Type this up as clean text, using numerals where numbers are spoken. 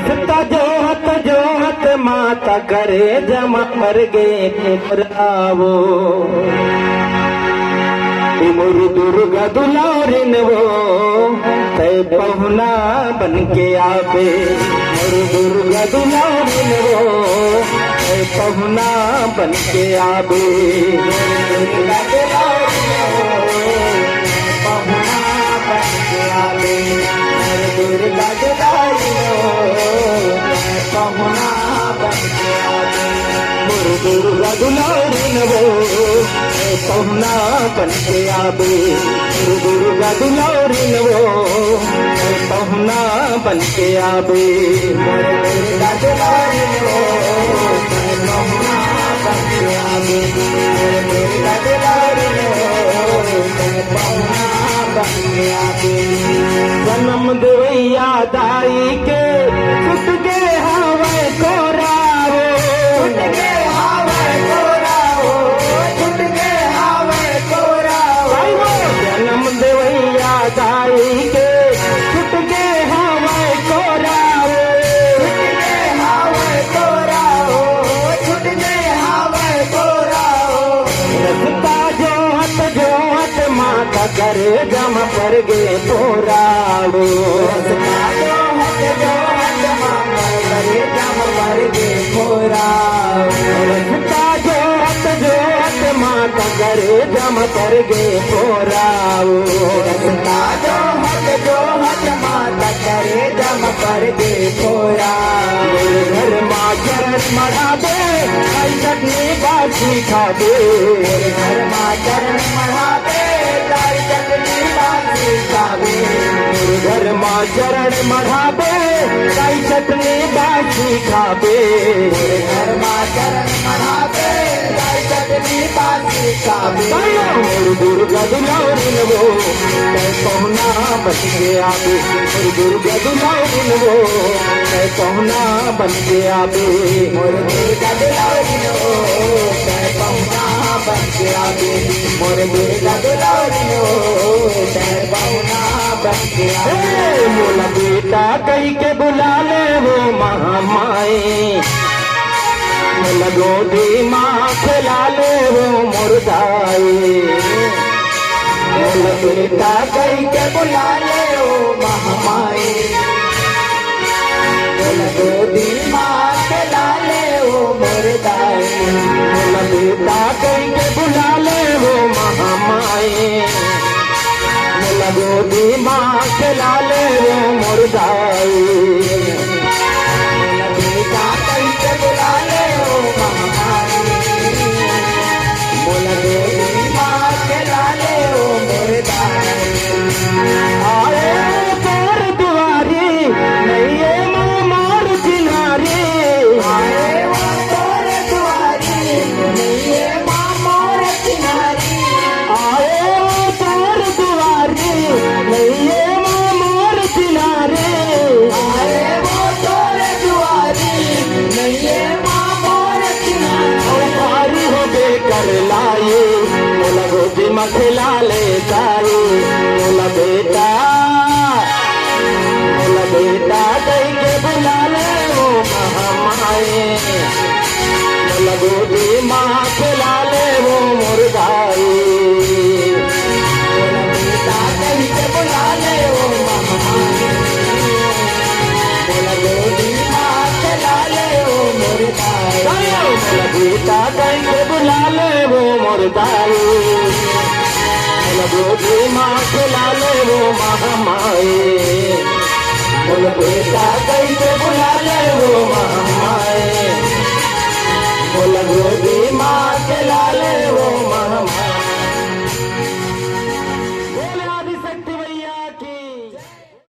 रखता जोहत माता करे जमा पर गे पुरावो मोर दुर्गा दुलारिन वो तय पहुना बन के आवे मोर दुर्गा दुलारिन वो तय पहुना बन के आवे दुर्गा दुलारिन वो पहुना बन के आवे मोर दुर्गा दुलारिन वो पहुना बन के आवे मोर दुर्गा दुलारिन वो पहुना बन के आवे दुर्गा दुलारिन वो पहुना बन के आवे दुर्गा दुलारिन वो पहुना बन के आवे दुर्गा दुलारिन वो पहुना बन के आवे जन्म देवैया दाई के छुट के हवे कोरावो छुट के हवे कोरावो छुट के हवे कोरावो जन्म देवैया दाई के छुट के हवे कोरावो छुट के हवे कोरावो छुट के हवे कोरावो रखता जोहत माता करे जम पर गे पोरावो रखता जोहत माता करे जम पर गे पोरावो रखता जोहत माता करे जम पर गे पोरावो रखता जोहत माता करे जम पर गे पोरावो घर माँ चरण मढ़ा दे कई चटनी बाजी खा दे घर माँ चरण मढ़ा दे कई चटनी बाजी खा दे घर माँ चरण मढ़ा दे कई चटनी बाजी खा दे घर माँ चरण मढ़ा दे कई चटनी बाजी खा दे मोर दुर्गा दुलारिन वो मैं पहुना बन के आवे मोर दुर्गा दुलारिन वो मैं पहुना बन के आवे मोर दुर्गा दुलारिन वो मैं पहुना बन के आवे मोर दुर्गा दुलारिन वो मैं पहुना बन के आवे मोला बेटा कही के बुला ले वो महामाई मोला गोदी माँ खिला ले वो मुर्दाई मोला बेटा कही के बुला ले वो महामाई मोला गोदी माँ खिला ले वो मुर्दाई मोला बेटा कही के बुला ले वो महामाई मोला गोदी माँ खिला ले वो मुर्दाई मोला बेटा कही के बुला ले वो महामाई मोला गोदी माँ खिला ले वो मुर्दाई आए तोर दुआरी नैये माँ मोर चिनारी आए वो तोर दुआरी नैये माँ मोर चिनारी आए वो तोर दुआरी नैये माँ मोर चिनारी आए वो तोर दुआरी नैये माँ मोर चिनारी भारी हो बेकर लाए मोला गोदी में खिला ले तारी मोला बेटा कही के बुला ले वो महामाई मोला गोदी माँ खिला ले वो मुर्दाई मोला बेटा कही के बुला ले वो महामाई मोला गोदी माँ खिला ले वो मुर्दाई मोला बेटा कही के बुला ले वो मुर्दाई मोला गोदी माँ खिला ले वो महामाई मोला बेटा कही के बुला ले वो